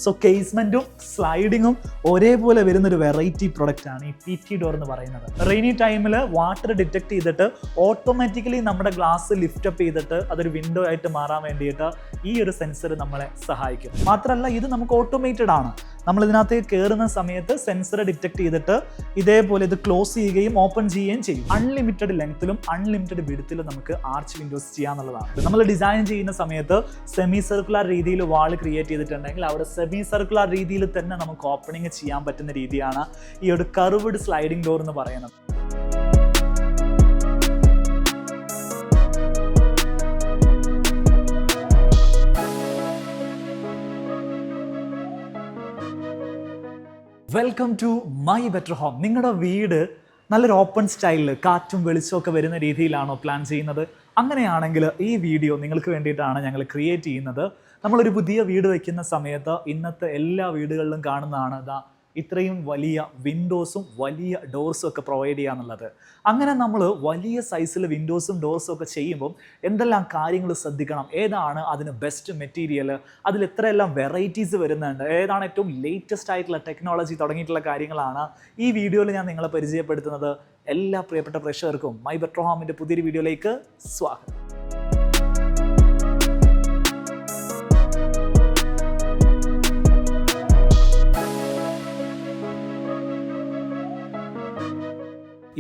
So കേസ്മെന്റും സ്ലൈഡിങ്ങും ഒരേപോലെ വരുന്നൊരു variety product ആണ് ഈ PT ഡോർ എന്ന് പറയുന്നത്. റെയിനി ടൈമിൽ വാട്ടർ ഡിറ്റക്ട് ചെയ്തിട്ട് ഓട്ടോമാറ്റിക്കലി നമ്മുടെ ഗ്ലാസ് ലിഫ്റ്റ് അപ്പ് ചെയ്തിട്ട് അതൊരു വിൻഡോ ആയിട്ട് മാറാൻ വേണ്ടിയിട്ട് ഈ ഒരു സെൻസർ നമ്മളെ സഹായിക്കും. മാത്രമല്ല ഇത് നമുക്ക് ഓട്ടോമേറ്റഡ് ആണ്. നമ്മൾ ഇതിനകത്തേക്ക് കയറുന്ന സമയത്ത് സെൻസർ ഡിറ്റക്ട് ചെയ്തിട്ട് ഇതേപോലെ ഇത് ക്ലോസ് ചെയ്യുകയും ഓപ്പൺ ചെയ്യുകയും ചെയ്യും. അൺലിമിറ്റഡ് ലെങ്ത്തിലും അൺലിമിറ്റഡ് വിഡ്ത്തിലും നമുക്ക് ആർച്ച് വിൻഡോസ് ചെയ്യാന്നുള്ളതാണ്. നമ്മൾ ഡിസൈൻ ചെയ്യുന്ന സമയത്ത് സെമി സർക്കുലർ രീതിയിൽ വാൾ ക്രിയേറ്റ് ചെയ്തിട്ടുണ്ടെങ്കിൽ അവിടെ സെമി സർക്കുലർ രീതിയിൽ തന്നെ നമുക്ക് ഓപ്പണിങ് ചെയ്യാൻ പറ്റുന്ന രീതിയാണ് ഈ ഒരു കർവ്ഡ് സ്ലൈഡിംഗ് ഡോർ എന്ന് പറയുന്നത്. Welcome to my better home. നിങ്ങളുടെ വീട് നല്ലൊരു ഓപ്പൺ സ്റ്റൈലിൽ കാറ്റും വെളിച്ചവും ഒക്കെ വരുന്ന രീതിയിലാണോ പ്ലാൻ ചെയ്യുന്നത്? അങ്ങനെയാണെങ്കിൽ ഈ വീഡിയോ നിങ്ങൾക്ക് വേണ്ടിയിട്ടാണ് ഞങ്ങൾ ക്രിയേറ്റ് ചെയ്യുന്നത്. നമ്മളൊരു പുതിയ വീട് വയ്ക്കുന്ന സമയത്ത് ഇന്നത്തെ എല്ലാ വീടുകളിലും കാണുന്നതാണ് ഇത്രയും വലിയ വിൻഡോസും വലിയ ഡോർസും ഒക്കെ പ്രൊവൈഡ് ചെയ്യുക എന്നുള്ളത്. അങ്ങനെ നമ്മൾ വലിയ സൈസിൽ വിൻഡോസും ഡോർസും ഒക്കെ ചെയ്യുമ്പം എന്തെല്ലാം കാര്യങ്ങൾ ശ്രദ്ധിക്കണം, ഏതാണ് അതിന് ബെസ്റ്റ് മെറ്റീരിയൽ, അതിൽ എത്രയെല്ലാം വെറൈറ്റീസ് വരുന്നുണ്ട്, ഏതാണ് ഏറ്റവും ലേറ്റസ്റ്റ് ആയിട്ടുള്ള ടെക്നോളജി തുടങ്ങിയിട്ടുള്ള കാര്യങ്ങളാണ് ഈ വീഡിയോയിൽ ഞാൻ നിങ്ങളെ പരിചയപ്പെടുത്തുന്നത്. എല്ലാ പ്രിയപ്പെട്ട പ്രേക്ഷകർക്കും മൈ ബെറ്റർ ഹോമിൻ്റെ പുതിയൊരു വീഡിയോയിലേക്ക് സ്വാഗതം.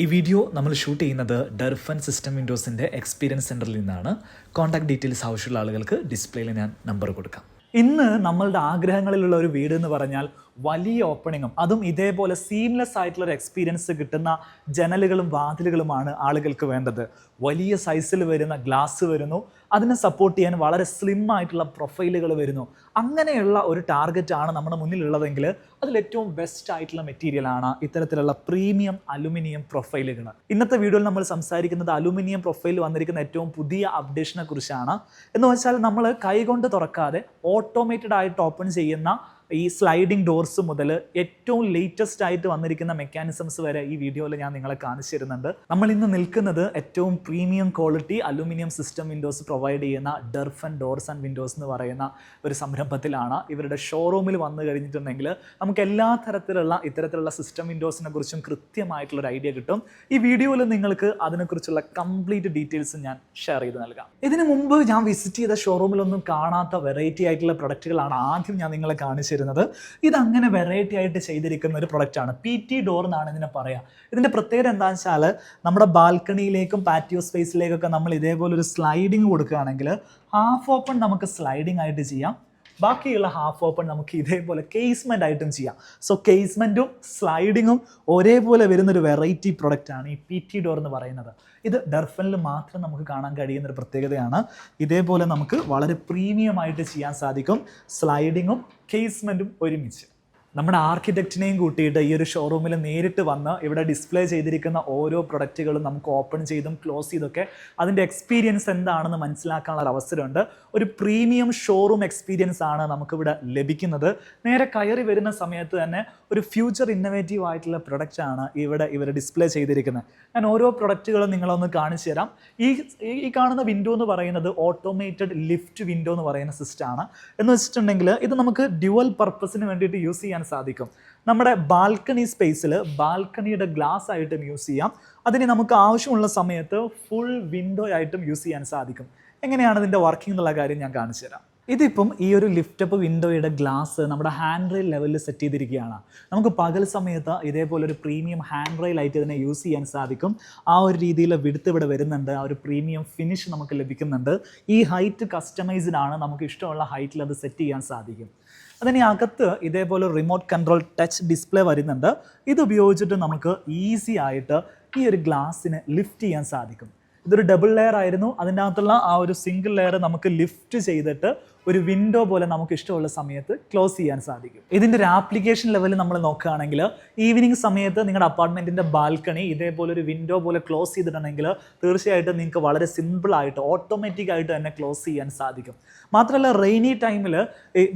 ഈ വീഡിയോ നമ്മൾ ഷൂട്ട് ചെയ്യുന്നത് ഡർഫൻ സിസ്റ്റം വിൻഡോസിൻ്റെ എക്സ്പീരിയൻസ് സെൻറ്ററിൽ നിന്നാണ്. കോൺടാക്ട് ഡീറ്റെയിൽസ് ആവശ്യമുള്ള ആളുകൾക്ക് ഡിസ്പ്ലേയിൽ ഞാൻ നമ്പർ കൊടുക്കാം. ഇന്ന് നമ്മളുടെ ആഗ്രഹങ്ങളിലുള്ള ഒരു വീട് എന്ന് പറഞ്ഞാൽ വലിയ ഓപ്പണിങ്ങും അതും ഇതേപോലെ സീംലെസ് ആയിട്ടുള്ള ഒരു എക്സ്പീരിയൻസ് കിട്ടുന്ന ജനലുകളും വാതിലുകളുമാണ് ആളുകൾക്ക് വേണ്ടത്. വലിയ സൈസിൽ വരുന്ന ഗ്ലാസ് വരുന്നു, അതിനെ സപ്പോർട്ട് ചെയ്യാൻ വളരെ സ്ലിം ആയിട്ടുള്ള പ്രൊഫൈലുകൾ വരുന്നു. അങ്ങനെയുള്ള ഒരു ടാർഗറ്റാണ് നമ്മുടെ മുന്നിലുള്ളതെങ്കിൽ അതിലേറ്റവും ബെസ്റ്റ് ആയിട്ടുള്ള മെറ്റീരിയലാണ് ഇത്തരത്തിലുള്ള പ്രീമിയം അലുമിനിയം പ്രൊഫൈലുകൾ. ഇന്നത്തെ വീഡിയോയിൽ നമ്മൾ സംസാരിക്കുന്നത് അലുമിനിയം പ്രൊഫൈൽ വന്നിരിക്കുന്ന ഏറ്റവും പുതിയ അപ്ഡേഷനെ കുറിച്ചാണ്. എന്ന് വെച്ചാൽ നമ്മൾ കൈകൊണ്ട് തുറക്കാതെ ഓട്ടോമേറ്റഡ് ആയിട്ട് ഓപ്പൺ ചെയ്യുന്ന ഈ സ്ലൈഡിംഗ് ഡോർസ് മുതൽ ഏറ്റവും ലേറ്റസ്റ്റ് ആയിട്ട് വന്നിരിക്കുന്ന മെക്കാനിസംസ് വരെ ഈ വീഡിയോയിൽ ഞാൻ നിങ്ങളെ കാണിച്ചു തരുന്നുണ്ട്. നമ്മൾ ഇന്ന് നിൽക്കുന്നത് ഏറ്റവും premium quality aluminium system Windows provide ചെയ്യുന്ന ഡർഫൻ ഡോർസ് ആൻഡ് വിൻഡോസ് എന്ന് പറയുന്ന ഒരു സംരംഭത്തിലാണ്. ഇവരുടെ ഷോറൂമിൽ വന്നു കഴിഞ്ഞിട്ടുണ്ടെങ്കിൽ നമുക്ക് എല്ലാ തരത്തിലുള്ള ഇത്തരത്തിലുള്ള സിസ്റ്റം വിൻഡോസിനെ കുറിച്ചും കൃത്യമായിട്ടുള്ളൊരു ഐഡിയ കിട്ടും. ഈ വീഡിയോയിൽ നിങ്ങൾക്ക് അതിനെക്കുറിച്ചുള്ള കംപ്ലീറ്റ് ഡീറ്റെയിൽസ് ഞാൻ ഷെയർ ചെയ്ത് നൽകാം. ഇതിനു മുമ്പ് ഞാൻ വിസിറ്റ് ചെയ്ത ഷോറൂമിലൊന്നും കാണാത്ത വെറൈറ്റി ആയിട്ടുള്ള പ്രൊഡക്റ്റുകളാണ് ആദ്യം ഞാൻ നിങ്ങളെ കാണിച്ചു. ഇതങ്ങനെ വെറൈറ്റി ആയിട്ട് ചെയ്തിരിക്കുന്ന ഒരു പ്രൊഡക്റ്റാണ്. PT ഡോർ എന്നാണ് ഇതിനെ പറയാം. ഇതിന്റെ പ്രത്യേകത എന്താണെന്ന് വെച്ചാൽ നമ്മുടെ ബാൽക്കണിയിലേക്കും പാറ്റിയോ സ്പേസിലേക്കൊക്കെ നമ്മൾ ഇതേപോലെ ഒരു സ്ലൈഡിങ് കൊടുക്കുകയാണെങ്കിൽ ഹാഫ് ഓപ്പൺ നമുക്ക് സ്ലൈഡിങ് ആയിട്ട് ചെയ്യാം, ബാക്കിയുള്ള ഹാഫ് ഓപ്പൺ നമുക്ക് ഇതേപോലെ കേസ്മെന്റ് ആയിട്ടും ചെയ്യാം. സോ കേസ്മെന്റും സ്ലൈഡിങ്ങും ഒരേപോലെ വരുന്നൊരു വെറൈറ്റി പ്രൊഡക്റ്റാണ് ഈ PT ഡോർ എന്ന് പറയുന്നത്. ഇത് ഡർഫനിൽ മാത്രം നമുക്ക് കാണാൻ കഴിയുന്ന ഒരു പ്രത്യേകതയാണ്. ഇതേപോലെ നമുക്ക് വളരെ പ്രീമിയം ആയിട്ട് ചെയ്യാൻ സാധിക്കും, സ്ലൈഡിങ്ങും കേസ്മെന്റും ഒരുമിച്ച്. നമ്മുടെ ആർക്കിടെക്റ്റിനെയും കൂട്ടിയിട്ട് ഈ ഒരു ഷോറൂമിൽ നേരിട്ട് വന്ന് ഇവിടെ ഡിസ്പ്ലേ ചെയ്തിരിക്കുന്ന ഓരോ പ്രൊഡക്റ്റുകളും നമുക്ക് ഓപ്പൺ ചെയ്തും ക്ലോസ് ചെയ്തൊക്കെ അതിൻ്റെ എക്സ്പീരിയൻസ് എന്താണെന്ന് മനസ്സിലാക്കാനുള്ള അവസരമുണ്ട്. ഒരു പ്രീമിയം ഷോറൂം എക്സ്പീരിയൻസ് ആണ് നമുക്കിവിടെ ലഭിക്കുന്നത്. നേരെ കയറി വരുന്ന സമയത്ത് തന്നെ ഒരു ഫ്യൂച്ചർ ഇന്നോവേറ്റീവ് ആയിട്ടുള്ള പ്രൊഡക്റ്റാണ് ഇവർ ഡിസ്പ്ലേ ചെയ്തിരിക്കുന്നത്. ഞാൻ ഓരോ പ്രൊഡക്റ്റുകളും നിങ്ങളൊന്ന് കാണിച്ചു തരാം. ഈ കാണുന്ന വിൻഡോ എന്ന് പറയുന്നത് ഓട്ടോമേറ്റഡ് ലിഫ്റ്റ് വിൻഡോ എന്ന് പറയുന്ന സിസ്റ്റമാണ്. എന്ന് വെച്ചിട്ടുണ്ടെങ്കിൽ ഇത് നമുക്ക് ഡ്യുവൽ പർപ്പസിന് വേണ്ടിയിട്ട് യൂസ് ചെയ്യാൻ സാധിക്കും. നമ്മുടെ ബാൽക്കണി സ്പേസിൽ ബാൽക്കണിയുടെ ഗ്ലാസ് ആയിട്ടും യൂസ് ചെയ്യാം. അതിന് നമുക്ക് ആവശ്യമുള്ള സമയത്ത് ഫുൾ വിൻഡോ ആയിട്ടും യൂസ് ചെയ്യാൻ സാധിക്കും. എങ്ങനെയാണ് ഇതിൻ്റെ വർക്കിംഗ് എന്നുള്ള കാര്യം ഞാൻ കാണിച്ചു തരാം. ഇതിപ്പം ഈ ഒരു ലിഫ്റ്റപ്പ് വിൻഡോയുടെ ഗ്ലാസ് നമ്മുടെ ഹാൻഡ് റെയിൽ ലെവലിൽ സെറ്റ് ചെയ്തിരിക്കുകയാണ്. നമുക്ക് പകൽ സമയത്ത് ഇതേപോലെ ഒരു പ്രീമിയം ഹാൻഡ് റെയിൽ ആയിട്ട് ഇതിനെ യൂസ് ചെയ്യാൻ സാധിക്കും. ആ ഒരു രീതിയിൽ വിടുത്ത് ഇവിടെ വരുന്നുണ്ട്, ആ ഒരു പ്രീമിയം ഫിനിഷ് നമുക്ക് ലഭിക്കുന്നുണ്ട്. ഈ ഹൈറ്റ് കസ്റ്റമൈസ്ഡ് ആണ്, നമുക്ക് ഇഷ്ടമുള്ള ഹൈറ്റിൽ അത് സെറ്റ് ചെയ്യാൻ സാധിക്കും. അതിന് അകത്ത് ഇതേപോലെ റിമോട്ട് കൺട്രോൾ ടച്ച് ഡിസ്പ്ലേ വരുന്നുണ്ട്. ഇത് ഉപയോഗിച്ചിട്ട് നമുക്ക് ഈസി ആയിട്ട് ഈ ഒരു ഗ്ലാസ്സിനെ ലിഫ്റ്റ് ചെയ്യാൻ സാധിക്കും. ഇതൊരു ഡബിൾ ലെയർ ആയിരുന്നു, അതിൻ്റെ അകത്തുള്ള ആ ഒരു സിംഗിൾ ലെയർ നമുക്ക് ലിഫ്റ്റ് ചെയ്തിട്ട് ഒരു വിൻഡോ പോലെ നമുക്ക് ഇഷ്ടമുള്ള സമയത്ത് ക്ലോസ് ചെയ്യാൻ സാധിക്കും. ഇതിൻ്റെ ഒരു ആപ്ലിക്കേഷൻ ലെവലിൽ നമ്മൾ നോക്കുകയാണെങ്കിൽ ഈവനിങ് സമയത്ത് നിങ്ങളുടെ അപ്പാർട്ട്മെൻറ്റിൻ്റെ ബാൽക്കണി ഇതേപോലെ ഒരു വിൻഡോ പോലെ ക്ലോസ് ചെയ്തിട്ടുണ്ടെങ്കിൽ തീർച്ചയായിട്ടും നിങ്ങൾക്ക് വളരെ സിമ്പിളായിട്ട് ഓട്ടോമാറ്റിക്കായിട്ട് തന്നെ ക്ലോസ് ചെയ്യാൻ സാധിക്കും. മാത്രമല്ല റെയിനി ടൈമിൽ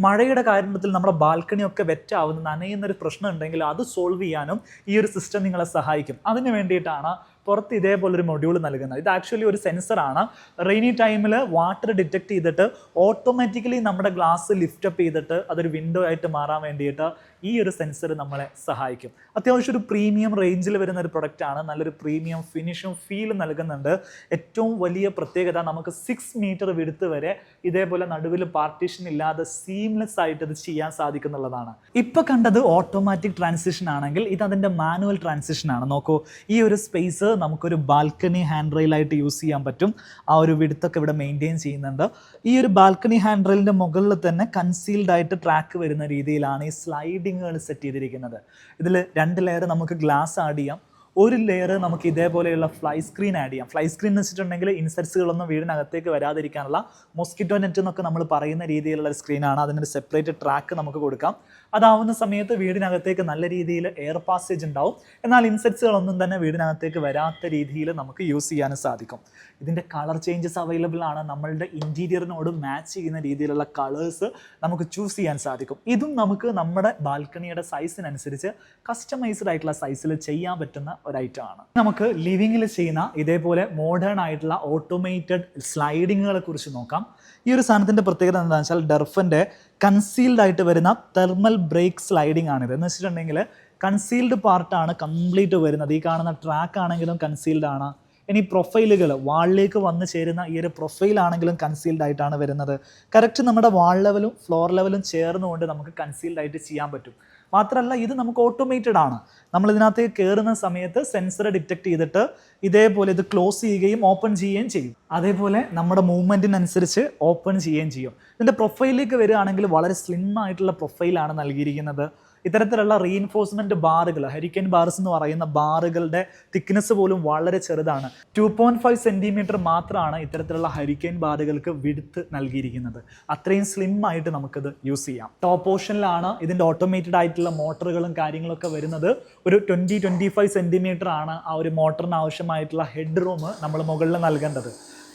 മഴയുടെ കാരണത്തിൽ നമ്മുടെ ബാൽക്കണിയൊക്കെ വെറ്റാവുന്ന നനയുന്നൊരു പ്രശ്നം ഉണ്ടെങ്കിൽ അത് സോൾവ് ചെയ്യാനും ഈ ഒരു സിസ്റ്റം നിങ്ങളെ സഹായിക്കും. അതിന് വേണ്ടിയിട്ടാണ് പുറത്ത് ഇതേപോലൊരു മൊഡ്യൂൾ നൽകുന്നത്. ഇത് ആക്ച്വലി ഒരു സെൻസറാണ്. റെയിനി ടൈമിൽ വാട്ടർ ഡിറ്റക്ട് ചെയ്തിട്ട് ഓട്ടോമാറ്റിക്കലി നമ്മുടെ ഗ്ലാസ് ലിഫ്റ്റ് അപ്പ് ചെയ്തിട്ട് അതൊരു വിൻഡോ ആയിട്ട് മാറാൻ വേണ്ടിയിട്ട് ഈ ഒരു സെൻസർ നമ്മളെ സഹായിക്കും. അത്യാവശ്യം ഒരു പ്രീമിയം റേഞ്ചിൽ വരുന്ന ഒരു പ്രൊഡക്റ്റ് ആണ്. നല്ലൊരു പ്രീമിയം ഫിനിഷും ഫീലും നൽകുന്നുണ്ട്. ഏറ്റവും വലിയ പ്രത്യേകത നമുക്ക് 6 മീറ്റർ വിടുത്ത് വരെ ഇതേപോലെ നടുവിൽ പാർട്ടീഷൻ ഇല്ലാതെ സീംലെസ് ആയിട്ട് ഇത് ചെയ്യാൻ സാധിക്കുന്നുള്ളതാണ്. ഇപ്പൊ കണ്ടത് ഓട്ടോമാറ്റിക് ട്രാൻസിഷൻ ആണെങ്കിൽ ഇത് അതിന്റെ മാനുവൽ ട്രാൻസിഷൻ ആണ്. നോക്കൂ, ഈ ഒരു സ്പേസ് നമുക്കൊരു ബാൽക്കണി ഹാൻഡ് റെയിലായിട്ട് യൂസ് ചെയ്യാൻ പറ്റും. ആ ഒരു വിടുത്തൊക്കെ ഇവിടെ മെയിൻറ്റെയിൻ ചെയ്യുന്നുണ്ട്. ഈ ഒരു ബാൽക്കണി ഹാൻഡ് റെയിലിന്റെ മുകളിൽ തന്നെ കൺസീൽഡ് ആയിട്ട് ട്രാക്ക് വരുന്ന രീതിയിലാണ് ഈ സ്ലൈഡിങ്ങുകൾ സെറ്റ് ചെയ്തിരിക്കുന്നത്. ഇതിൽ 2 ലെയർ നമുക്ക് ഗ്ലാസ് ആഡ് ചെയ്യാം, ഒരു ലെയർ നമുക്ക് ഇതേപോലെയുള്ള ഫ്ലൈ സ്ക്രീൻ ആഡ് ചെയ്യാം. ഫ്ലൈ സ്ക്രീൻ എന്ന് വെച്ചിട്ടുണ്ടെങ്കിൽ ഇൻസെക്ട്സുകളൊന്നും വീടിനകത്തേക്ക് വരാതിരിക്കാനുള്ള മൊസ്കിറ്റോ നെറ്റ് എന്നൊക്കെ നമ്മൾ പറയുന്ന രീതിയിലുള്ള ഒരു സ്ക്രീനാണ്. അതിനൊരു സെപ്പറേറ്റ് ട്രാക്ക് നമുക്ക് കൊടുക്കാം. അതാവുന്ന സമയത്ത് വീടിനകത്തേക്ക് നല്ല രീതിയിൽ എയർ പാസേജ് ഉണ്ടാവും. എന്നാൽ ഇൻസെക്ട്സുകളൊന്നും തന്നെ വീടിനകത്തേക്ക് വരാത്ത രീതിയിൽ നമുക്ക് യൂസ് ചെയ്യാനും സാധിക്കും. ഇതിൻ്റെ കളർ ചേഞ്ചസ് അവൈലബിൾ ആണ്. നമ്മളുടെ ഇൻറ്റീരിയറിനോട് മാച്ച് ചെയ്യുന്ന രീതിയിലുള്ള കളേഴ്സ് നമുക്ക് ചൂസ് ചെയ്യാൻ സാധിക്കും. ഇതും നമുക്ക് നമ്മുടെ ബാൽക്കണിയുടെ സൈസിനനുസരിച്ച് കസ്റ്റമൈസ്ഡ് ആയിട്ടുള്ള സൈസിൽ ചെയ്യാൻ പറ്റുന്ന ഒരു ഐറ്റം ആണ്. നമുക്ക് ലിവിങ്ങിൽ ചെയ്യുന്ന ഇതേപോലെ മോഡേൺ ആയിട്ടുള്ള ഓട്ടോമേറ്റഡ് സ്ലൈഡിങ്ങുകളെ കുറിച്ച് നോക്കാം. ഈ ഒരു സാധനത്തിൻ്റെ പ്രത്യേകത എന്താണെന്ന് വെച്ചാൽ ഡർഫൻ്റെ കൺസീൽഡ് ആയിട്ട് വരുന്ന തെർമൽ ബ്രേക്ക് സ്ലൈഡിംഗ് ആണിത്. എന്ന് വെച്ചിട്ടുണ്ടെങ്കിൽ കൺസീൽഡ് പാർട്ടാണ് കംപ്ലീറ്റ് വരുന്നത്. ഈ കാണുന്ന ട്രാക്ക് ആണെങ്കിലും കൺസീൽഡ് ആണ്. ഇനി പ്രൊഫൈലുകൾ വാളിലേക്ക് വന്ന് ചേരുന്ന ഈ ഒരു പ്രൊഫൈലാണെങ്കിലും കൺസീൽഡ് ആയിട്ടാണ് വരുന്നത്. കറക്റ്റ് നമ്മുടെ വാൾ ലെവലും ഫ്ലോർ ലെവലും ചേർന്നുകൊണ്ട് നമുക്ക് കൺസീൽഡ് ആയിട്ട് ചെയ്യാൻ പറ്റും. മാത്രമല്ല ഇത് നമുക്ക് ഓട്ടോമേറ്റഡ് ആണ്. നമ്മൾ ഇതിനകത്തേക്ക് കയറുന്ന സമയത്ത് സെൻസർ ഡിറ്റക്ട് ചെയ്തിട്ട് ഇതേപോലെ ഇത് ക്ലോസ് ചെയ്യുകയും ഓപ്പൺ ചെയ്യുകയും ചെയ്യും. അതേപോലെ നമ്മുടെ മൂവ്മെൻറ്റിനനുസരിച്ച് ഓപ്പൺ ചെയ്യുകയും ചെയ്യും. ഇതിൻ്റെ പ്രൊഫൈലിലേക്ക് വരികയാണെങ്കിൽ വളരെ സ്ലിം ആയിട്ടുള്ള പ്രൊഫൈലാണ് നൽകിയിരിക്കുന്നത്. ഇത്തരത്തിലുള്ള റീഇൻഫോഴ്സ്മെൻറ്റ് ബാറുകൾ, ഹരിക്കൻ ബാർസ് എന്ന് പറയുന്ന ബാറുകളുടെ തിക്നെസ് പോലും വളരെ ചെറുതാണ്. 2.5 സെൻറ്റിമീറ്റർ മാത്രമാണ് ഇത്തരത്തിലുള്ള ഹരിക്കൻ ബാറുകൾക്ക് വിഡ്ത്ത് നൽകിയിരിക്കുന്നത്. അത്രയും സ്ലിം ആയിട്ട് നമുക്കിത് യൂസ് ചെയ്യാം. ടോപ്പ് പോർഷനിലാണ് ഇതിൻ്റെ ഓട്ടോമേറ്റഡ് ആയിട്ടുള്ള മോട്ടറുകളും കാര്യങ്ങളൊക്കെ വരുന്നത്. ഒരു 20-25 സെൻറ്റിമീറ്റർ ആണ് ആ ഒരു മോട്ടറിന് ആവശ്യമായിട്ടുള്ള ഹെഡ് റൂം നമ്മൾ മുകളിൽ നൽകേണ്ടത്.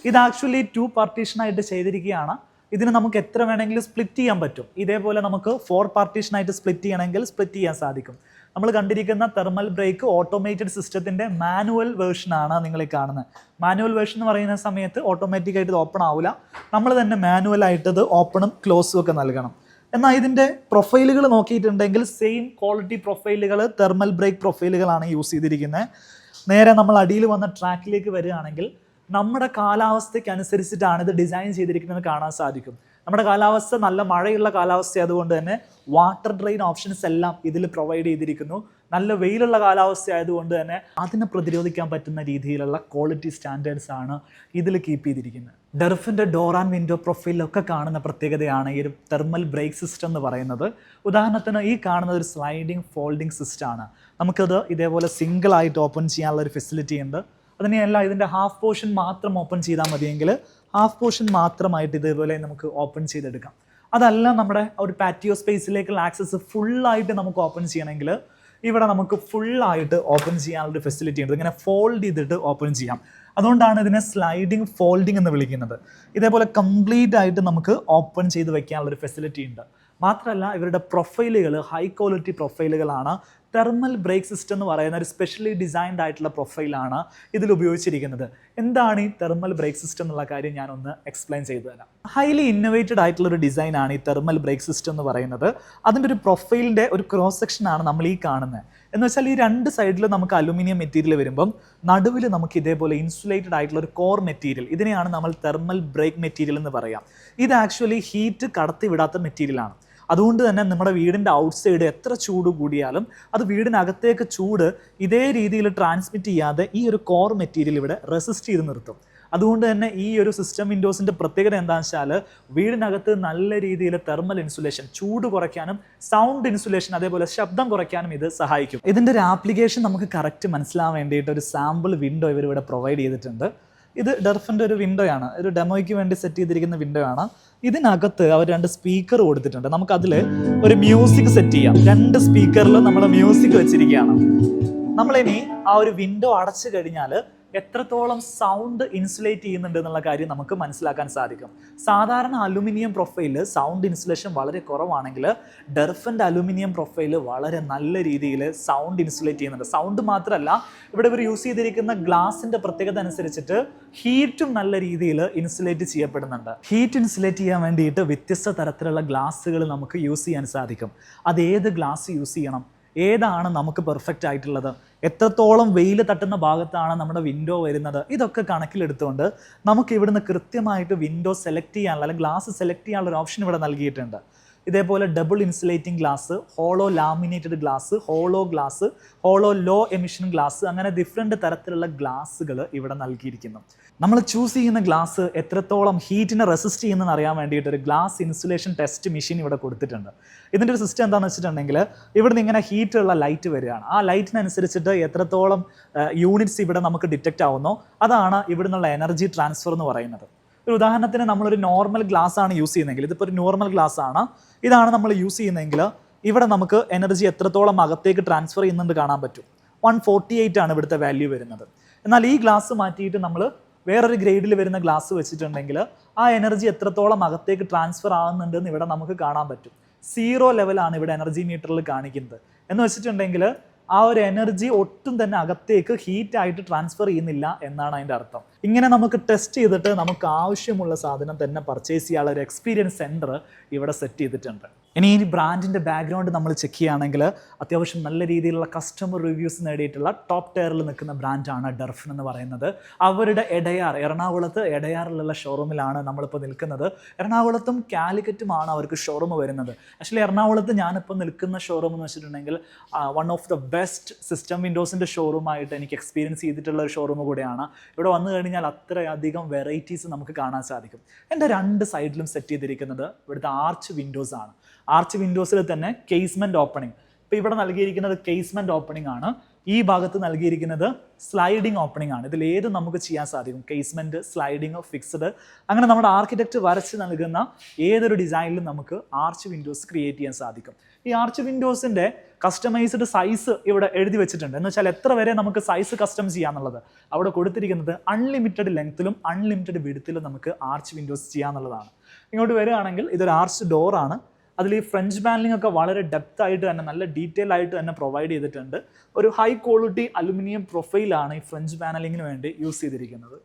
ഇത് ആക്ച്വലി 2 പാർട്ടീഷനായിട്ട് ചെയ്തിരിക്കുകയാണ്. ഇതിന് നമുക്ക് എത്ര വേണമെങ്കിലും സ്പ്ലിറ്റ് ചെയ്യാൻ പറ്റും. ഇതേപോലെ നമുക്ക് 4 പാർട്ടീഷനായിട്ട് സ്പ്ലിറ്റ് ചെയ്യണമെങ്കിൽ സ്പ്ലിറ്റ് ചെയ്യാൻ സാധിക്കും. നമ്മൾ കണ്ടിരിക്കുന്ന തെർമൽ ബ്രേക്ക് ഓട്ടോമേറ്റഡ് സിസ്റ്റത്തിൻ്റെ മാനുവൽ വേർഷനാണ് നിങ്ങൾ ഈ കാണുന്നത്. മാനുവൽ വേർഷൻ എന്ന് പറയുന്ന സമയത്ത് ഓട്ടോമാറ്റിക്കായിട്ട് ഇത് ഓപ്പൺ ആവില്ല. നമ്മൾ തന്നെ മാനുവലായിട്ട് ഇത് ഓപ്പണും ക്ലോസും ഒക്കെ നൽകണം. എന്നാൽ ഇതിൻ്റെ പ്രൊഫൈലുകൾ നോക്കിയിട്ടുണ്ടെങ്കിൽ സെയിം ക്വാളിറ്റി പ്രൊഫൈലുകൾ തെർമൽ ബ്രേക്ക് പ്രൊഫൈലുകളാണ് യൂസ് ചെയ്തിരിക്കുന്നത്. നേരെ നമ്മൾ അടിയിൽ വന്ന ട്രാക്കിലേക്ക് വരികയാണെങ്കിൽ നമ്മുടെ കാലാവസ്ഥയ്ക്ക് അനുസരിച്ചിട്ടാണ് ഇത് ഡിസൈൻ ചെയ്തിരിക്കുന്നത് കാണാൻ സാധിക്കും. നമ്മുടെ കാലാവസ്ഥ നല്ല മഴയുള്ള കാലാവസ്ഥ ആയതുകൊണ്ട് തന്നെ വാട്ടർ ഡ്രെയിൻ ഓപ്ഷൻസ് എല്ലാം ഇതിൽ പ്രൊവൈഡ് ചെയ്തിരിക്കുന്നു. നല്ല വെയിലുള്ള കാലാവസ്ഥ ആയതുകൊണ്ട് തന്നെ അതിനെ പ്രതിരോധിക്കാൻ പറ്റുന്ന രീതിയിലുള്ള ക്വാളിറ്റി സ്റ്റാൻഡേർഡ്സ് ആണ് ഇതിൽ കീപ്പ് ചെയ്തിരിക്കുന്നത്. ഡർഫിൻ്റെ ഡോർ ആൻഡ് വിൻഡോ പ്രൊഫൈലൊക്കെ കാണുന്ന പ്രത്യേകതയാണ് ഈ ഒരു തെർമൽ ബ്രേക്ക് സിസ്റ്റം എന്ന് പറയുന്നത്. ഉദാഹരണത്തിന് ഈ കാണുന്ന ഒരു സ്ലൈഡിങ് ഫോൾഡിങ് സിസ്റ്റമാണ്. നമുക്കത് ഇതേപോലെ സിംഗിളായിട്ട് ഓപ്പൺ ചെയ്യാനുള്ള ഒരു ഫെസിലിറ്റി ഉണ്ട്. അതിനെയല്ല ഇതിൻ്റെ ഹാഫ് പോർഷൻ മാത്രം ഓപ്പൺ ചെയ്താൽ മതിയെങ്കിൽ ഹാഫ് പോർഷൻ മാത്രമായിട്ട് ഇതേപോലെ നമുക്ക് ഓപ്പൺ ചെയ്തെടുക്കാം. അതല്ല നമ്മുടെ ഒരു പാറ്റിയോ സ്പേസിലേക്കുള്ള ആക്സസ് ഫുള്ളായിട്ട് നമുക്ക് ഓപ്പൺ ചെയ്യണമെങ്കിൽ ഇവിടെ നമുക്ക് ഫുള്ളായിട്ട് ഓപ്പൺ ചെയ്യാനുള്ളൊരു ഫെസിലിറ്റി ഉണ്ട്. ഇങ്ങനെ ഫോൾഡ് ചെയ്തിട്ട് ഓപ്പൺ ചെയ്യാം. അതുകൊണ്ടാണ് ഇതിനെ സ്ലൈഡിങ് ഫോൾഡിങ് എന്ന് വിളിക്കുന്നത്. ഇതേപോലെ കംപ്ലീറ്റ് ആയിട്ട് നമുക്ക് ഓപ്പൺ ചെയ്ത് വെക്കാനുള്ളൊരു ഫെസിലിറ്റി ഉണ്ട്. മാത്രമല്ല ഇവരുടെ പ്രൊഫൈലുകൾ ഹൈ ക്വാളിറ്റി പ്രൊഫൈലുകളാണ്. തെർമൽ ബ്രേക്ക് സിസ്റ്റം എന്ന് പറയുന്ന ഒരു സ്പെഷ്യലി ഡിസൈൻഡ് ആയിട്ടുള്ള പ്രൊഫൈലാണ് ഇതിൽ ഉപയോഗിച്ചിരിക്കുന്നത്. എന്താണ് ഈ തെർമൽ ബ്രേക്ക് സിസ്റ്റം എന്നുള്ള കാര്യം ഞാനൊന്ന് എക്സ്പ്ലെയിൻ ചെയ്തു തരാം. ഹൈലി ഇന്നോവേറ്റഡ് ആയിട്ടുള്ളൊരു ഡിസൈനാണ് ഈ തെർമൽ ബ്രേക്ക് സിസ്റ്റം എന്ന് പറയുന്നത്. അതിൻ്റെ ഒരു പ്രൊഫൈലിൻ്റെ ഒരു ക്രോസ് സെക്ഷനാണ് നമ്മൾ ഈ കാണുന്നത്. എന്ന് വെച്ചാൽ ഈ 2 സൈഡിലും നമുക്ക് അലുമിനിയം മെറ്റീരിയൽ വരുമ്പം നടുവിൽ നമുക്ക് ഇതേപോലെ ഇൻസുലേറ്റഡ് ആയിട്ടുള്ള ഒരു കോർ മെറ്റീരിയൽ, ഇതിനെയാണ് നമ്മൾ തെർമൽ ബ്രേക്ക് മെറ്റീരിയൽ എന്ന് പറയാം. ഇത് ആക്ച്വലി ഹീറ്റ് കടത്തി വിടാത്ത മെറ്റീരിയലാണ്. അതുകൊണ്ട് തന്നെ നമ്മുടെ വീടിൻ്റെ ഔട്ട് സൈഡ് എത്ര ചൂട് കൂടിയാലും അത് വീടിനകത്തേക്ക് ചൂട് ഇതേ രീതിയിൽ ട്രാൻസ്മിറ്റ് ചെയ്യാതെ ഈ ഒരു കോർ മെറ്റീരിയൽ ഇവിടെ റെസിസ്റ്റ് ചെയ്ത് നിർത്തും. അതുകൊണ്ട് തന്നെ ഈ ഒരു സിസ്റ്റം വിൻഡോസിൻ്റെ പ്രത്യേകത എന്താണെന്ന് വെച്ചാൽ വീടിനകത്ത് നല്ല രീതിയിൽ തെർമൽ ഇൻസുലേഷൻ, ചൂട് കുറയ്ക്കാനും സൗണ്ട് ഇൻസുലേഷൻ, അതേപോലെ ശബ്ദം കുറയ്ക്കാനും ഇത് സഹായിക്കും. ഇതിൻ്റെ ഒരു ആപ്ലിക്കേഷൻ നമുക്ക് കറക്റ്റ് മനസ്സിലാവാൻ വേണ്ടിയിട്ട് ഒരു സാമ്പിൾ വിൻഡോ ഇവരിവിടെ പ്രൊവൈഡ് ചെയ്തിട്ടുണ്ട്. ഇത് ഡർഫിൻ്റെ ഒരു വിൻഡോ ആണ്. ഒരു ഡെമോയ്ക്ക് വേണ്ടി സെറ്റ് ചെയ്തിരിക്കുന്ന വിൻഡോ ആണ്. ഇതിനകത്ത് അവർ 2 സ്പീക്കർ കൊടുത്തിട്ടുണ്ട്. നമുക്കതിൽ ഒരു മ്യൂസിക് സെറ്റ് ചെയ്യാം. 2 സ്പീക്കറിൽ നമ്മൾ മ്യൂസിക് വെച്ചിരിക്കുകയാണ്. നമ്മളിനി ആ ഒരു വിൻഡോ അടച്ചു കഴിഞ്ഞാൽ എത്രത്തോളം സൗണ്ട് ഇൻസുലേറ്റ് ചെയ്യുന്നുണ്ട് എന്നുള്ള കാര്യം നമുക്ക് മനസ്സിലാക്കാൻ സാധിക്കും. സാധാരണ അലുമിനിയം പ്രൊഫൈല് സൗണ്ട് ഇൻസുലേഷൻ വളരെ കുറവാണെങ്കിൽ ഡെർഫൻ്റെ അലുമിനിയം പ്രൊഫൈല് വളരെ നല്ല രീതിയിൽ സൗണ്ട് ഇൻസുലേറ്റ് ചെയ്യുന്നുണ്ട്. സൗണ്ട് മാത്രമല്ല, ഇവിടെ ഇവർ യൂസ് ചെയ്തിരിക്കുന്ന ഗ്ലാസിൻ്റെ പ്രത്യേകത അനുസരിച്ചിട്ട് ഹീറ്റും നല്ല രീതിയിൽ ഇൻസുലേറ്റ് ചെയ്യപ്പെടുന്നുണ്ട്. ഹീറ്റ് ഇൻസുലേറ്റ് ചെയ്യാൻ വേണ്ടിയിട്ട് വ്യത്യസ്ത തരത്തിലുള്ള ഗ്ലാസ്സുകൾ നമുക്ക് യൂസ് ചെയ്യാൻ സാധിക്കും. അത് ഏത് ഗ്ലാസ് യൂസ് ചെയ്യണം, ഏതാണ് നമുക്ക് പെർഫെക്റ്റ് ആയിട്ടുള്ളത്, എത്രത്തോളം വെയിൽ തട്ടുന്ന ഭാഗത്താണ് നമ്മുടെ വിൻഡോ വരുന്നത്, ഇതൊക്കെ കണക്കിലെടുത്തുകൊണ്ട് നമുക്ക് ഇവിടുന്ന് കൃത്യമായിട്ട് വിൻഡോ സെലക്ട് ചെയ്യാനുള്ള അല്ലെങ്കിൽ ഗ്ലാസ് സെലക്ട് ചെയ്യാനുള്ള ഒരു ഓപ്ഷൻ ഇവിടെ നൽകിയിട്ടുണ്ട്. ഇതേപോലെ double insulating glass, hollow laminated glass, hollow glass, hollow low emission glass, അങ്ങനെ ഡിഫറെൻറ്റ് തരത്തിലുള്ള ഗ്ലാസ്സുകൾ ഇവിടെ നൽകിയിരിക്കുന്നു. നമ്മൾ ചൂസ് ചെയ്യുന്ന ഗ്ലാസ് എത്രത്തോളം ഹീറ്റിനെ റെസിസ്റ്റ് ചെയ്യുന്നതെന്ന് അറിയാൻ വേണ്ടിയിട്ട് ഒരു ഗ്ലാസ് ഇൻസുലേഷൻ ടെസ്റ്റ് മെഷീൻ ഇവിടെ കൊടുത്തിട്ടുണ്ട്. ഇതിൻ്റെ ഒരു സിസ്റ്റം എന്താണെന്ന് വെച്ചിട്ടുണ്ടെങ്കിൽ ഇവിടുന്ന് ഇങ്ങനെ ഹീറ്റുള്ള ലൈറ്റ് വരികയാണ്. ആ ലൈറ്റിനനുസരിച്ചിട്ട് എത്രത്തോളം യൂണിറ്റ്സ് ഇവിടെ നമുക്ക് ഡിറ്റക്റ്റ് ആവുന്നോ അതാണ് ഇവിടെ നിന്നുള്ള എനർജി ട്രാൻസ്ഫർ എന്ന് പറയുന്നത്. ഒരു ഉദാഹരണത്തിന് നമ്മളൊരു നോർമൽ ഗ്ലാസ് ആണ് യൂസ് ചെയ്യുന്നതെങ്കിൽ, ഇതിപ്പോൾ ഒരു നോർമൽ ഗ്ലാസ് ആണ്, ഇതാണ് നമ്മൾ യൂസ് ചെയ്യുന്നതെങ്കിൽ ഇവിടെ നമുക്ക് എനർജി എത്രത്തോളം അകത്തേക്ക് ട്രാൻസ്ഫർ ചെയ്യുന്നുണ്ട് കാണാൻ പറ്റും. 148 ആണ് ഇവിടുത്തെ വാല്യൂ വരുന്നത്. എന്നാൽ ഈ ഗ്ലാസ് മാറ്റിയിട്ട് നമ്മൾ വേറൊരു ഗ്രേഡിൽ വരുന്ന ഗ്ലാസ് വെച്ചിട്ടുണ്ടെങ്കിൽ ആ എനർജി എത്രത്തോളം അകത്തേക്ക് ട്രാൻസ്ഫർ ആകുന്നുണ്ടെന്ന് ഇവിടെ നമുക്ക് കാണാൻ പറ്റും. 0 ലെവലാണ് ഇവിടെ എനർജി മീറ്ററിൽ കാണിക്കുന്നത്. എന്ന് വെച്ചിട്ടുണ്ടെങ്കിൽ ആ ഒരു എനർജി ഒട്ടും തന്നെ അകത്തേക്ക് ഹീറ്റായിട്ട് ട്രാൻസ്ഫർ ചെയ്യുന്നില്ല എന്നാണ് അതിൻ്റെ അർത്ഥം. ഇങ്ങനെ നമുക്ക് ടെസ്റ്റ് ചെയ്തിട്ട് നമുക്ക് ആവശ്യമുള്ള സാധനം തന്നെ പർച്ചേസ് ചെയ്യാനുള്ള ഒരു എക്സ്പീരിയൻസ് സെൻറ്റർ ഇവിടെ സെറ്റ് ചെയ്തിട്ടുണ്ട്. ഇനി ഈ ബ്രാൻഡിൻ്റെ ബാക്ക്ഗ്രൗണ്ട് നമ്മൾ ചെക്ക് ചെയ്യുകയാണെങ്കിൽ അത്യാവശ്യം നല്ല രീതിയിലുള്ള കസ്റ്റമർ റിവ്യൂസ് നേടിയിട്ടുള്ള ടോപ്പ് ടയറിൽ നിൽക്കുന്ന ബ്രാൻഡാണ് ഡെർഫൻ എന്ന് പറയുന്നത്. അവരുടെ എറണാകുളത്ത് എടയാറിലുള്ള ഷോറൂമിലാണ് നമ്മളിപ്പോൾ നിൽക്കുന്നത്. എറണാകുളത്തും കാലിക്കറ്റുമാണ് അവർക്ക് ഷോറൂം വരുന്നത്. ആക്ച്വലി എറണാകുളത്ത് ഞാനിപ്പോൾ നിൽക്കുന്ന ഷോറൂം എന്ന് വെച്ചിട്ടുണ്ടെങ്കിൽ one of the best system വിൻഡോസിൻ്റെ ഷോറൂമായിട്ട് എനിക്ക് എക്സ്പീരിയൻസ് ചെയ്തിട്ടുള്ള ഒരു ഷോറൂം കൂടെയാണ്. ഇവിടെ വന്നു കഴിഞ്ഞാൽ അത്രയധികം വെറൈറ്റീസ് നമുക്ക് കാണാൻ സാധിക്കും. എൻ്റെ രണ്ട് സൈഡിലും സെറ്റ് ചെയ്തിരിക്കുന്നത് ഇവിടുത്തെ ആർച്ച് വിൻഡോസ് ആണ്. ആർച്ച് വിൻഡോസിൽ തന്നെ കേസ്മെൻറ്റ് ഓപ്പണിംഗ്. ഇപ്പോൾ ഇവിടെ നൽകിയിരിക്കുന്നത് കേസ്മെൻറ്റ് ഓപ്പണിംഗ് ആണ്. ഈ ഭാഗത്ത് നൽകിയിരിക്കുന്നത് സ്ലൈഡിങ് ഓപ്പണിംഗ് ആണ്. ഇതിൽ ഏത് നമുക്ക് ചെയ്യാൻ സാധിക്കും. കേസ്മെൻറ്റ്, സ്ലൈഡിങ്, ഫിക്സ്ഡ്, അങ്ങനെ നമ്മുടെ ആർക്കിടെക്റ്റ് വരച്ച് നൽകുന്ന ഏതൊരു ഡിസൈനിലും നമുക്ക് ആർച്ച് വിൻഡോസ് ക്രിയേറ്റ് ചെയ്യാൻ സാധിക്കും. ഈ ആർച്ച് വിൻഡോസിൻ്റെ കസ്റ്റമൈസ്ഡ് സൈസ് ഇവിടെ എഴുതി വെച്ചിട്ടുണ്ട്. എന്ന് വെച്ചാൽ എത്ര വരെ നമുക്ക് സൈസ് കസ്റ്റം ചെയ്യാന്നുള്ളത് അവിടെ കൊടുത്തിരിക്കുന്നത് അൺലിമിറ്റഡ് ലെങ്ത്തിലും അൺലിമിറ്റഡ് വിഡ്ത്തിലും നമുക്ക് ആർച്ച് വിൻഡോസ് ചെയ്യാന്നുള്ളതാണ്. ഇങ്ങോട്ട് വരികയാണെങ്കിൽ ഇതൊരു ആർച്ച് ഡോറാണ്. അതിൽ ഈ ഫ്രഞ്ച് പാനലിംഗ് ഒക്കെ വളരെ ഡെപ്ത് ആയിട്ട് തന്നെ നല്ല ഡീറ്റെയിൽ ആയിട്ട് തന്നെ പ്രൊവൈഡ് ചെയ്തിട്ടുണ്ട്. ഒരു ഹൈ ക്വാളിറ്റി അലുമിനിയം പ്രൊഫൈലാണ് ഈ ഫ്രഞ്ച് പാനലിങ്ങിന് വേണ്ടി യൂസ് ചെയ്തിരിക്കുന്നത്.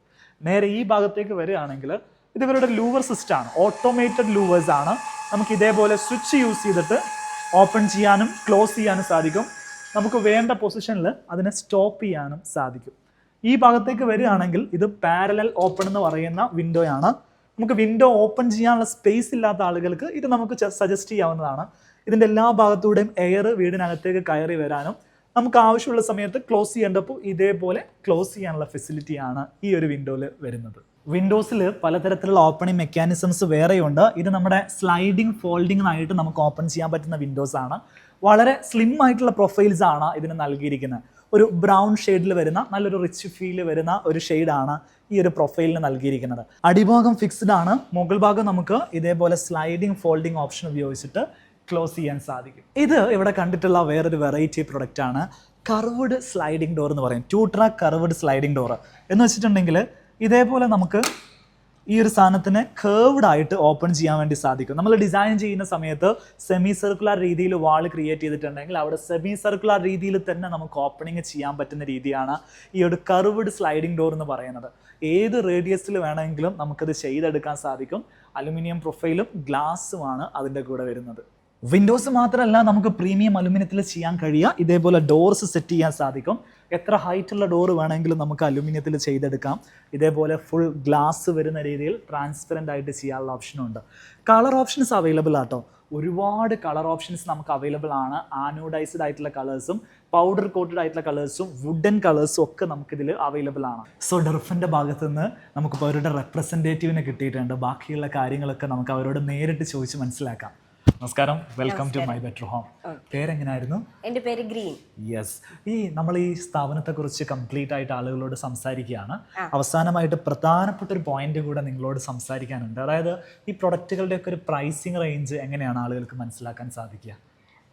നേരെ ഈ ഭാഗത്തേക്ക് വരികയാണെങ്കിൽ ഇത് ഇവരുടെ ലൂവർ സിസ്റ്റമാണ്. ഓട്ടോമേറ്റഡ് ലൂവേഴ്സ് ആണ്. നമുക്ക് ഇതേപോലെ സ്വിച്ച് യൂസ് ചെയ്തിട്ട് ഓപ്പൺ ചെയ്യാനും ക്ലോസ് ചെയ്യാനും സാധിക്കും. നമുക്ക് വേണ്ട പൊസിഷനിൽ അതിനെ സ്റ്റോപ്പ് ചെയ്യാനും സാധിക്കും. ഈ ഭാഗത്തേക്ക് വരികയാണെങ്കിൽ ഇത് പാരലൽ ഓപ്പൺ എന്ന് പറയുന്ന വിൻഡോയാണ്. നമുക്ക് വിൻഡോ ഓപ്പൺ ചെയ്യാനുള്ള സ്പേസ് ഇല്ലാത്ത ആളുകൾക്ക് ഇത് നമുക്ക് സജസ്റ്റ് ചെയ്യാവുന്നതാണ്. ഇതിൻ്റെ എല്ലാ ഭാഗത്തൂടെയും എയർ വീടിനകത്തേക്ക് കയറി വരാനും നമുക്ക് ആവശ്യമുള്ള സമയത്ത് ക്ലോസ് ചെയ്യേണ്ടപ്പോൾ ഇതേപോലെ ക്ലോസ് ചെയ്യാനുള്ള ഫെസിലിറ്റിയാണ് ഈ ഒരു വിൻഡോയിൽ വരുന്നത്. വിൻഡോസിൽ പലതരത്തിലുള്ള ഓപ്പണിംഗ് മെക്കാനിസംസ് വേറെയുണ്ട്. ഇത് നമ്മുടെ സ്ലൈഡിങ് ഫോൾഡിംഗ് ആയിട്ട് നമുക്ക് ഓപ്പൺ ചെയ്യാൻ പറ്റുന്ന വിൻഡോസ് ആണ്. വളരെ സ്ലിം ആയിട്ടുള്ള പ്രൊഫൈൽസ് ആണ് ഇതിന് നൽകിയിരിക്കുന്നത്. ഒരു ബ്രൗൺ ഷെയ്ഡിൽ വരുന്ന നല്ലൊരു റിച്ച് ഫീൽ വരുന്ന ഒരു ഷെയ്ഡാണ് ഈ ഒരു പ്രൊഫൈലിന് നൽകിയിരിക്കുന്നത്. അടിഭാഗം ഫിക്സ്ഡ് ആണ്. മുകൾ ഭാഗം നമുക്ക് ഇതേപോലെ സ്ലൈഡിങ് ഫോൾഡിംഗ് ഓപ്ഷൻ ഉപയോഗിച്ചിട്ട് ക്ലോസ് ചെയ്യാൻ സാധിക്കും. ഇത് ഇവിടെ കണ്ടിട്ടുള്ള വേറൊരു വെറൈറ്റി പ്രൊഡക്റ്റ് ആണ് കർവ്ഡ് സ്ലൈഡിംഗ് ഡോർ എന്ന് പറയും. 2 ട്രാക്ക് കർവ്ഡ് സ്ലൈഡിംഗ് ഡോർ എന്ന് വെച്ചിട്ടുണ്ടെങ്കിൽ ഇതേപോലെ നമുക്ക് ഈ ഒരു സാധനത്തിനെ കേർവ്ഡ് ആയിട്ട് ഓപ്പൺ ചെയ്യാൻ വേണ്ടി സാധിക്കും. നമ്മൾ ഡിസൈൻ ചെയ്യുന്ന സമയത്ത് സെമി സർക്കുലർ രീതിയിൽ വാൾ ക്രിയേറ്റ് ചെയ്തിട്ടുണ്ടെങ്കിൽ അവിടെ സെമി സർക്കുലർ രീതിയിൽ തന്നെ നമുക്ക് ഓപ്പണിങ് ചെയ്യാൻ പറ്റുന്ന രീതിയാണ് ഈ ഒരു കർവ്ഡ് സ്ലൈഡിംഗ് ഡോർ എന്ന് പറയുന്നത്. ഏത് റേഡിയസിൽ വേണമെങ്കിലും നമുക്കത് ചെയ്തെടുക്കാൻ സാധിക്കും. അലുമിനിയം പ്രൊഫൈലും ഗ്ലാസ്സുമാണ് അതിൻ്റെ കൂടെ വരുന്നത്. വിൻഡോസ് മാത്രമല്ല, നമുക്ക് പ്രീമിയം അലുമിനിയത്തിൽ ചെയ്യാൻ കഴിയുക ഇതേപോലെ ഡോർസ് സെറ്റ് ചെയ്യാൻ സാധിക്കും. എത്ര ഹൈറ്റുള്ള ഡോർ വേണമെങ്കിലും നമുക്ക് അലുമിനിയത്തിൽ ചെയ്തെടുക്കാം. ഇതേപോലെ ഫുൾ ഗ്ലാസ് വരുന്ന രീതിയിൽ ട്രാൻസ്പെറൻ്റ് ആയിട്ട് ചെയ്യാനുള്ള ഓപ്ഷനുണ്ട്. കളർ ഓപ്ഷൻസ് അവൈലബിൾ ആട്ടോ. ഒരുപാട് കളർ ഓപ്ഷൻസ് നമുക്ക് അവൈലബിൾ ആണ്. ആനോഡൈസ്ഡ് ആയിട്ടുള്ള കളേഴ്സും പൗഡർ കോട്ടഡ് ആയിട്ടുള്ള കളേഴ്സും വുഡൻ കളേഴ്സും ഒക്കെ നമുക്കിതിൽ അവൈലബിൾ ആണ്. സോ ഡെർഫൻ്റെ ഭാഗത്തു നിന്ന് നമുക്കിപ്പോൾ അവരുടെ റെപ്രസെൻറ്റേറ്റീവിനെ കിട്ടിയിട്ടുണ്ട്. ബാക്കിയുള്ള കാര്യങ്ങളൊക്കെ നമുക്ക് അവരോട് നേരിട്ട് ചോദിച്ച് മനസ്സിലാക്കാം. നമസ്കാരം, welcome to my better home. പേരെങ്ങനായിരുന്നു? എൻ്റെ പേര് ഗ്രീൻ. യെസ്. നമ്മൾ ഈ സ്ഥാപനത്തെക്കുറിച്ച് കംപ്ലീറ്റ് ആയിട്ട് ആളുകളോട് സംസാരിക്കുകയാണ്. അവസാനമായിട്ട് പ്രധാനപ്പെട്ട ഒരു പോയിന്റ് കൂടെ നിങ്ങളോട് സംസാരിക്കാനുണ്ട്. അതായത് ഈ പ്രൊഡക്റ്റുകളുടെയൊക്കെ ഒരു പ്രൈസിങ് റേഞ്ച് എങ്ങനെയാണ് ആളുകൾക്ക് മനസ്സിലാക്കാൻ സാധിക്കുക?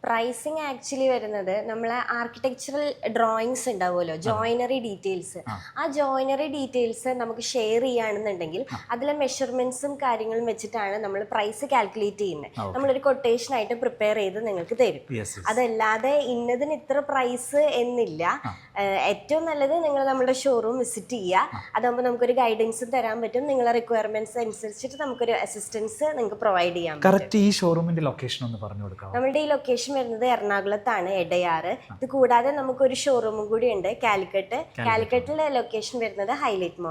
പ്രൈസിങ് ആക്ച്വലി വരുന്നത് നമ്മളെ ആർക്കിടെക്ചറൽ ഡ്രോയിങ്സ് ഉണ്ടാവുമല്ലോ, ജോയിനറി ഡീറ്റെയിൽസ്. ആ ജോയിനറി ഡീറ്റെയിൽസ് നമുക്ക് ഷെയർ ചെയ്യുകയാണെന്നുണ്ടെങ്കിൽ അതിലെ മെഷർമെന്റ്സും കാര്യങ്ങളും വെച്ചിട്ടാണ് നമ്മൾ പ്രൈസ് കാൽക്കുലേറ്റ് ചെയ്യുന്നത്. നമ്മളൊരു കൊട്ടേഷൻ ആയിട്ട് പ്രിപ്പയർ ചെയ്ത് നിങ്ങൾക്ക് തരും. അതല്ലാതെ ഇന്നതിന് ഇത്ര പ്രൈസ് എന്നില്ല. ഏറ്റവും നല്ലത് നിങ്ങൾ നമ്മുടെ ഷോറൂം വിസിറ്റ് ചെയ്യുക. അതാകുമ്പോൾ നമുക്കൊരു ഗൈഡൻസും തരാൻ പറ്റും. നിങ്ങളെ റിക്വയർമെന്റ്സ് അനുസരിച്ചിട്ട് നമുക്കൊരു അസിസ്റ്റൻസ് നിങ്ങൾക്ക് പ്രൊവൈഡ് ചെയ്യാം. കറക്റ്റ് ഈ ഷോറൂമിന്റെ ലൊക്കേഷൻ ഒന്ന് പറഞ്ഞു കൊടുക്കാം. നമ്മുടെ ഈ ലൊക്കേഷൻ വരുന്നത് എറണാകുളത്താണ്, എടയാറ്. ഇത് കൂടാതെ നമുക്കൊരു ഷോറൂമും കൂടി ഉണ്ട് കാലിക്കറ്റിലെ ലൊക്കേഷൻ വരുന്നത് ഹൈലൈറ്റ്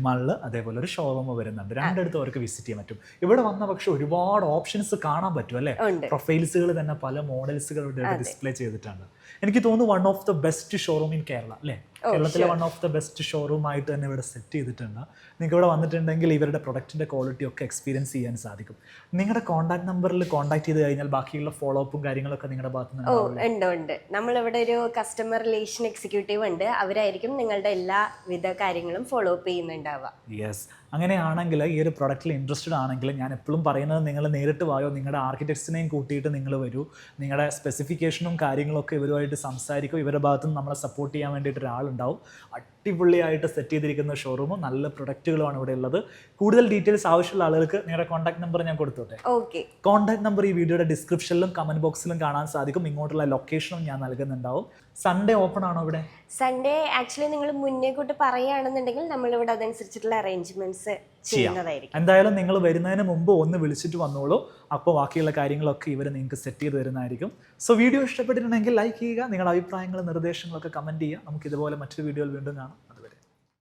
മാളിൽ. അതേപോലെ ഒരു ഷോറൂം വരുന്നുണ്ട്. രണ്ടിടത്തും അവർക്ക് വിസിറ്റ് ചെയ്യാൻ പറ്റും. ഇവിടെ വന്ന പക്ഷെ ഒരുപാട് ഓപ്ഷൻസ് കാണാൻ പറ്റും അല്ലേ? പ്രൊഫൈൽസുകൾ തന്നെ പല മോഡൽസുകൾ ഡിസ്പ്ലേ ചെയ്തിട്ടുണ്ട്. എനിക്ക് തോന്നുന്നു one of the best showroom in Kerala അല്ലേ? കേരളത്തിലെ one of the best showroom ആയിട്ട് തന്നെ ഇവിടെ സെറ്റ് ചെയ്തിട്ടുണ്ട്. നിങ്ങൾക്ക് ഇവിടെ വന്നിട്ടുണ്ടെങ്കിൽ ഇവരുടെ പ്രൊഡക്റ്റിന്റെ ക്വാളിറ്റി ഒക്കെ എക്സ്പീരിയൻസ് ചെയ്യാൻ സാധിക്കും. നിങ്ങളുടെ കോൺടാക്ട് നമ്പറിൽ കോൺടാക്ട് ചെയ്ത് കഴിഞ്ഞാൽ ബാക്കിയുള്ള ഫോളോ അപ്പും കാര്യങ്ങളൊക്കെ നിങ്ങളുടെ ഭാഗത്ത് നിന്ന് ഉണ്ട്. നമ്മളിവിടെ ഒരു കസ്റ്റമർ റിലേഷൻ എക്സിക്യൂട്ടീവ് ഉണ്ട്. അവരായിരിക്കും നിങ്ങളുടെ എല്ലാവിധ കാര്യങ്ങളും ഫോളോ അപ്പ് ചെയ്യുന്നുണ്ടാവുക. യെസ്, അങ്ങനെയാണെങ്കിൽ ഈ ഒരു പ്രൊഡക്റ്റിൽ ഇൻട്രസ്റ്റഡ് ആണെങ്കിൽ ഞാൻ എപ്പോഴും പറയുന്നത് നിങ്ങൾ നേരിട്ട് വായോ, നിങ്ങളുടെ ആർക്കിടെക്ട്സിനെയും കൂട്ടിയിട്ട് നിങ്ങൾ വരൂ. നിങ്ങളുടെ സ്പെസിഫിക്കേഷനും കാര്യങ്ങളൊക്കെ ഇവരുമായിട്ട് സംസാരിക്കും. ഇവരുടെ ഭാഗത്ത് നിന്ന് നമ്മളെ സപ്പോർട്ട് ചെയ്യാൻ വേണ്ടിയിട്ട് ഒരാളുണ്ടാവും. അടിപൊളിയായിട്ട് സെറ്റ് ചെയ്തിരിക്കുന്ന ഷോറൂമും നല്ല പ്രൊഡക്റ്റുകളുമാണ് ഇവിടെ ഉള്ളത്. കൂടുതൽ ഡീറ്റെയിൽസ് ആവശ്യമുള്ള ആളുകൾക്ക് നിങ്ങളുടെ കോൺടാക്ട് നമ്പർ ഞാൻ കൊടുത്തോട്ടെ. കോൺടാക്ട് നമ്പർ ഈ വീഡിയോയുടെ ഡിസ്ക്രിപ്ഷനിലും കമന്റ് ബോക്സിലും കാണാൻ സാധിക്കും. ഇങ്ങോട്ടുള്ള ലൊക്കേഷനും ഞാൻ നൽകുന്നുണ്ടാവും. സൺഡേ ഓപ്പൺ ആണോ ഇവിടെ? സൺഡേ ആക്ച്വലി നിങ്ങൾ മുന്നേ കൂട്ട് പറയുകയാണെന്നുണ്ടെങ്കിൽ നമ്മളിവിടെ അതനുസരിച്ചിട്ടുള്ള അറേഞ്ച്മെന്റ്സ് ചെയ്യുന്നതായിരിക്കും. എന്തായാലും നിങ്ങൾ വരുന്നതിന് മുമ്പ് ഒന്ന് വിളിച്ചിട്ട് വന്നോളൂ. അപ്പോൾ ബാക്കിയുള്ള കാര്യങ്ങളൊക്കെ ഇവർ നിങ്ങൾക്ക് സെറ്റ് ചെയ്ത് തരുന്നതായിരിക്കും. സോ വീഡിയോ ഇഷ്ടപ്പെട്ടിട്ടുണ്ടെങ്കിൽ ലൈക്ക് ചെയ്യുക. നിങ്ങളുടെ അഭിപ്രായങ്ങളും നിർദ്ദേശങ്ങളൊക്കെ കമൻറ്റ് ചെയ്യുക. നമുക്ക് ഇതുപോലെ മറ്റൊരു വീഡിയോയിൽ വീണ്ടും കാണാം.